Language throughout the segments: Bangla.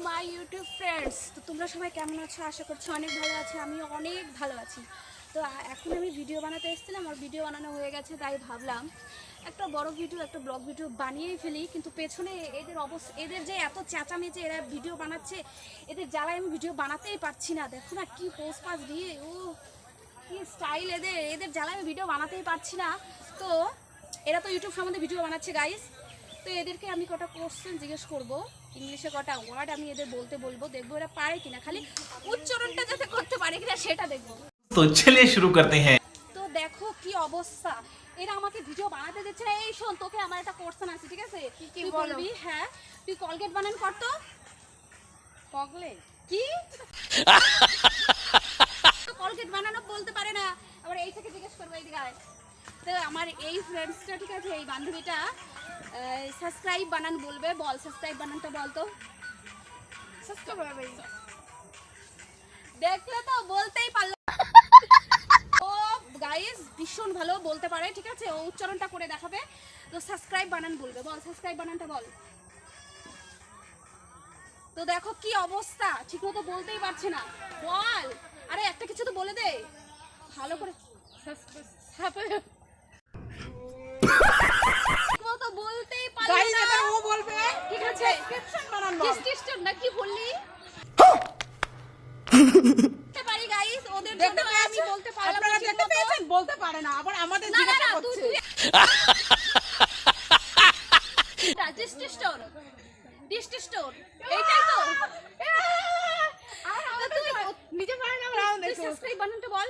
My YouTube friends. তো তোমরা সবাই কেমন আছো? আশা করছি অনেক ভালো আছো। আমিও অনেক ভালো আছি। তো এখন আমি ভিডিও বানাতে এসেছিলাম, আর ভিডিও বানানো হয়ে গেছে, তাই ভাবলাম একটা বড় ভিডিও, একটা ব্লগ ভিডিও বানিয়েই ফেলি। কিন্তু পেছনে এদের অবস্থা, এদের যে এত চেঁচামেচি, এরা ভিডিও বানাচ্ছে, এদের জ্বালায় আমি ভিডিও বানাতেই পারছি না। দেখো না কি পোস্ট পাস দিয়ে, ও কি স্টাইল এদের, এদের জ্বালায় আমি ভিডিও বানাতেই পারছি না। তো এরা তো ইউটিউব সম্বন্ধে ভিডিও বানাচ্ছে গাইস। তো এদেরকে আমি কটা কোশ্চেন জিজ্ঞেস করবো, ইংলিশে কটা ওয়ার্ড আমি এদের বলতে বলবো, দেখবো এরা পারে কিনা, খালি উচ্চারণটা যাতে করতে পারে কিনা সেটা দেখবো। তো চলিए শুরু করতে হ্যাঁ। তো দেখো কি অবস্থা, এরা আমাকে ভিডিও বানাতে দিচ্ছে না। এই শোন, তোকে আমার একটা কোশ্চেন আছে, ঠিক আছে? কি তুই বলবি, হ্যাঁ তুই কলগেট বানান করতো পগলে কি কলগেট বানানো বলতে পারে না, আবার এই থেকে জিজ্ঞেস করবো এইদিকে আয়। তো আমার এই ফ্রেন্ডসটা, ঠিক আছে, এই বান্ধবীটা সাবস্ক্রাইব বানান বলবে। বল সাবস্ক্রাইব বানানটা বল তো। দেখলে তো বলতেই পারলো। ও গাইস ভীষণ ভালো বলতে পারে, ঠিক আছে? ও উচ্চারণটা করে দেখাবে। তো সাবস্ক্রাইব বানান বলবে, বল সাবস্ক্রাইব বানানটা বল। তো দেখো কি অবস্থা, ঠিক মতো বলতেই পারছে না। বল, আরে একটা কিছু তো বলে দে ভালো করে। মতো বলতেই পারলো না। ও বলবে ঠিক আছে, ডেসক্রিপশন বানান বল। ডিসক্রিপশন না কি বললি? বলতে পারি গাইস, ওদের জন্য দেখতে আমি পেয়েছেন? বলতে পারলাম আপনারা না দেখতে ঠিকমতো। পেয়েছেন? বলতে পারে না, আবার আমাদের না না জিজ্ঞাসা না, করছে। ডিস্ট্রিস্টোর, ডিস্ট্রিস্টোর এইটাই তো। আর আমাদের নিজে পারে না, আমরা তুই দেখো। সাবস্ক্রাইব বানানটা বল।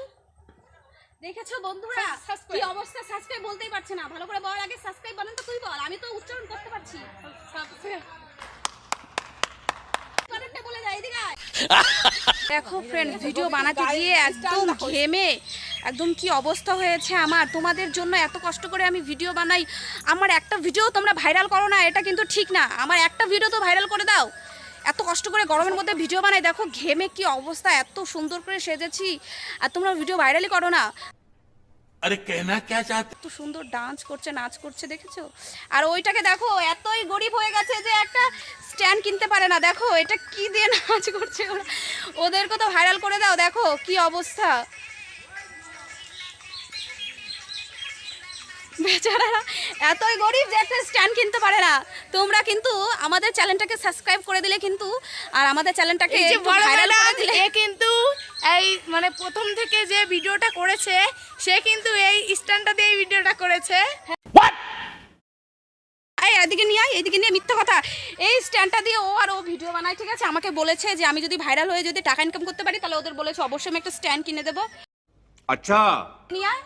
দেখেছো বন্ধুরা কি অবস্থা, সাবস্ক্রাইব বলতেই পারছে না। ভালো করে বল আগে, সাবস্ক্রাইব বানানটা তুই বল, আমি তো উচ্চারণ করতে পারছি। বানানটা বলে যাই এদিকে আয়। দেখো ফ্রেন্ড, ভিডিও বানাতে গিয়ে একদম ঘেমে একদম কি অবস্থা হয়েছে আমার। তোমাদের জন্য এত কষ্ট করে আমি ভিডিও বানাই, আমার একটা ভিডিও তোমরা ভাইরাল করো না, এটা কিন্তু ঠিক না। আমার একটা ভিডিও তো ভাইরাল করে দাও। এত কষ্ট করে গরমের মধ্যে ভিডিও বানাই, দেখো ঘেমে কি অবস্থা, এত সুন্দর করে সেজেছি, আর তোমরা ভিডিও ভাইরালই করো না। আরে कहना क्या चाहते এত সুন্দর ডান্স করছে, নাচ করছে, দেখেছো? আর ওইটাকে দেখো, এতই গরিব হয়ে গেছে যে একটা স্ট্যান্ড কিনতে পারে না। দেখো এটা কি দিয়ে নাচ করছে ওরা। ওদেরকে তো ভাইরাল করে দাও, দেখো কি অবস্থা। বেচারারা এতই গরিব যে একটা স্ট্যান্ড কিনতে পারে না। তোমরা কিন্তু আমাদের চ্যানেলটাকে সাবস্ক্রাইব করে দিলে কিন্তু, আর আমাদের চ্যানেলটাকে এই যে একটু বড় ভাইরাল করে ম্যাডাম, দিলে। এ কিন্তু এই মানে প্রথম থেকে যে ভিডিওটা করেছে, সে কিন্তু এই স্ট্যান্ডটা দিয়ে এই ভিডিওটা করেছে। এই এদিকে নিয়ে আয়, এদিকে নিয়ে, মিথ্যা কথা। এই স্ট্যান্ডটা দিয়ে ও আর ও ভিডিও বানায়, ঠিক আছে? আমাকে বলেছে যে আমি যদি ভাইরাল হয়ে যদি টাকা ইনকাম করতে পারি, তাহলে ওদের বলেছে অবশ্যই আমি একটা স্ট্যান্ড কিনে দেবো। अच्छा নিয়ে আয়।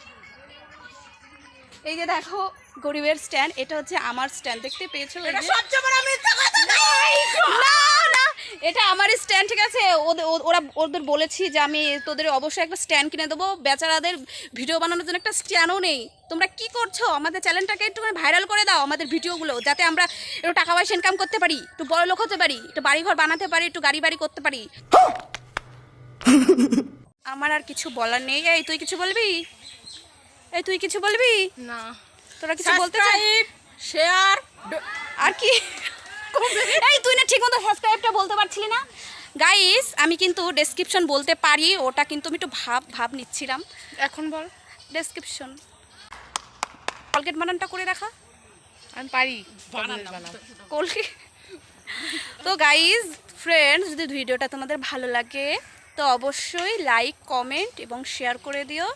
এই যে দেখো গরিবের স্ট্যান্ড, এটা হচ্ছে আমার স্ট্যান্ড, দেখতে পেয়েছো? এই এটা যে- সবচেয়ে বড় মিথ্যা কথা। না না, এটা আমার স্ট্যান্ড, ঠিক আছে? ওদের বলেছি যে আমি তোদের অবশ্যই একটা স্ট্যান্ড কিনে দেবো। বেচারাদের ভিডিও বানানোর জন্য একটা স্ট্যান্ডও নেই। তোমরা কি করছো? আমাদের চ্যানেলটাকে একটু ভাইরাল করে দাও, আমাদের ভিডিওগুলো, যাতে আমরা একটু টাকা পয়সা ইনকাম করতে পারি, একটু বড় লোক হতে পারি, একটু বাড়িঘর বানাতে পারি, একটু গাড়ি বাড়ি করতে পারি। আমার আর কিছু বলার নেই। এই তুই কিছু বলবি? এই তুই কিছু বলবি? না, তোরা কিছু বলতে চাস? সাবস্ক্রাইব, শেয়ার, আর কি? এই তুই না ঠিক মতো সাবস্ক্রাইবটা বলতে পারছিলি না। গাইস আমি কিন্তু ডেসক্রিপশন বলতে পারি, ওটা কিন্তু আমি একটু ভাব নিচ্ছিলাম। এখন বল। ডেসক্রিপশন কলগেট বানানটা করে দেখা। আমি পারি বানানো। কলগেট। তো গাইস ফ্রেন্ডস, যদি ভিডিওটা তোমাদের ভালো লাগে তো অবশ্যই লাইক, কমেন্ট এবং শেয়ার করে দিও।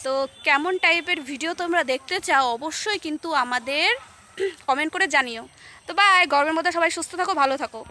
তো কেমন টাইপের ভিডিও তোমরা দেখতে চাও অবশ্যই কিন্তু আমাদের কমেন্ট করে জানিও। তো বাই, গরমের মধ্যে সবাই সুস্থ থাকো, ভালো থাকো।